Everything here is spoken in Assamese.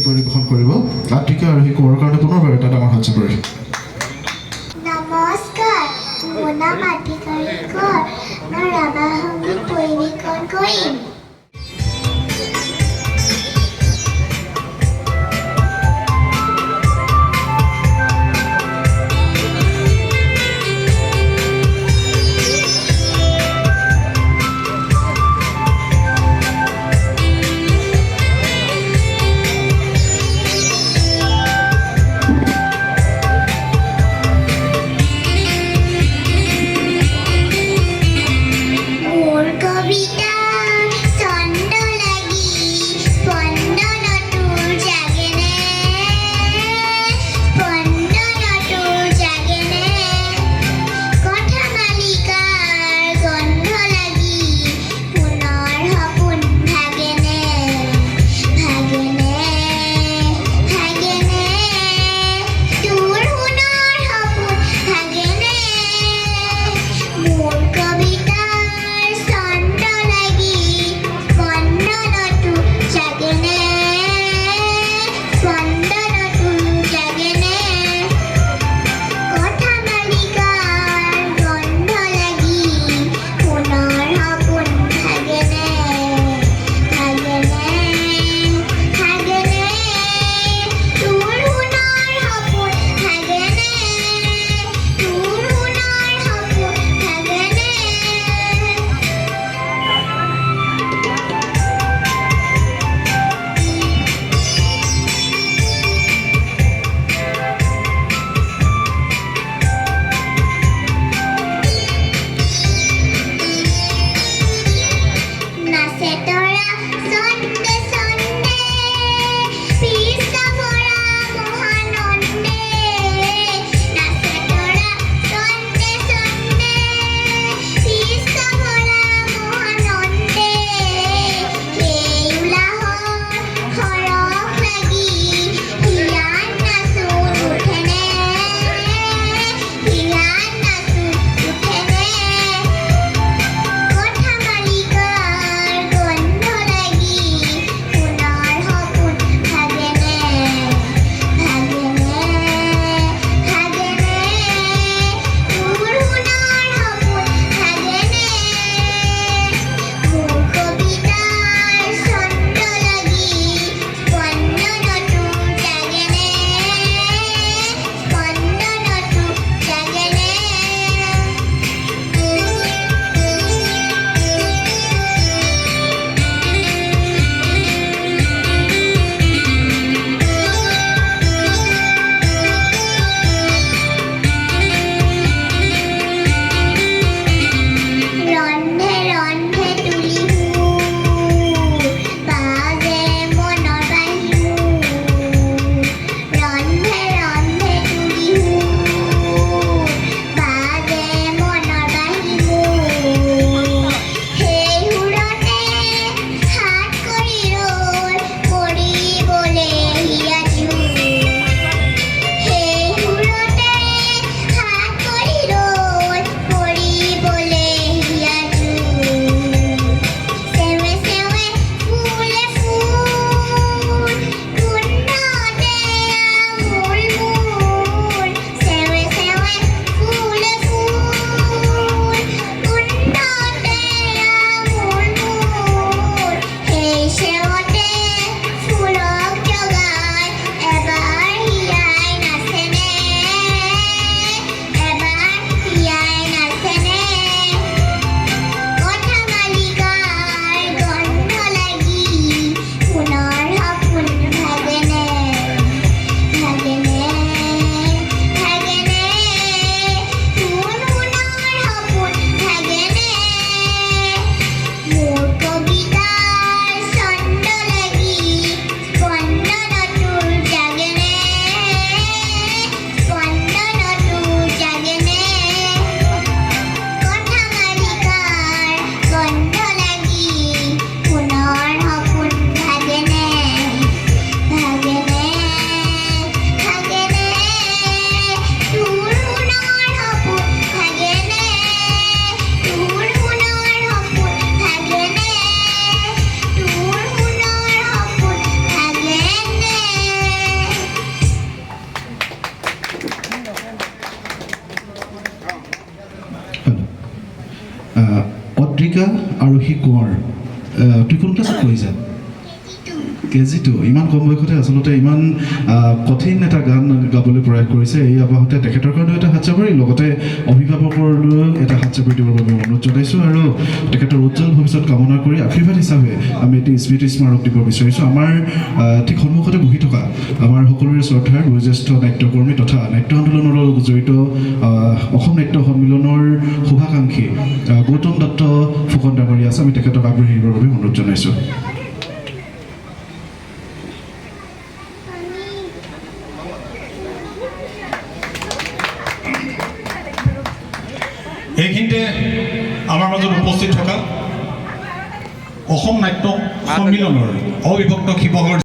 পৰিৱেশন কৰিব আদ্বিকা আৰোহী কোঁৱৰৰ কাৰণে পুনৰবাৰ এটা ডাঙৰ হাত চাপৰি নমস্কাৰ মোৰ নাম আদ্বিকা আৰোহী কোঁৱৰ মই ৰাভা সংগীত পৰিৱেশন কৰিম মোৰ কবিতা তুই কোন ক্লাছত পঢ়িছা কেজি2 ইমান কম বয়সতে আচলতে ইমান কঠিন এটা গান গাবলৈ প্ৰয়াস কৰিছে এই আবাহতে তেখেতৰ কাৰণেও এটা হাত চাপৰি লগতে অভিভাৱকৰলৈও এটা হাত চাপৰি দিবৰ বাবে অনুৰোধ জনাইছোঁ আৰু তেখেতৰ উজ্জ্বল ভৱিষ্যত কামনা কৰি আশীৰ্বাদ হিচাপে আমি এটি স্মৃতি স্মাৰক দিব বিচাৰিছোঁ আমাৰ ঠিক সন্মুখতে বহি থকা আমাৰ সকলোৰে শ্ৰদ্ধাৰ বয়োজ্যেষ্ঠ নাট্যকৰ্মী তথা নাট্য আন্দোলনৰ লগত জড়িত অসম নাট্য সন্মিলনৰ শুভাকাংক্ষী গৌতম দত্ত ফুকন ডাঙৰীয়া আছে আমি তেখেতক আগবাঢ়ি আহিবৰ বাবে অনুৰোধ জনাইছোঁ এইখিনিতে আমাৰ মাজত উপস্থিত থকা অসম নাট্য সন্মিলনৰ অবিভক্ত শিৱসাগৰ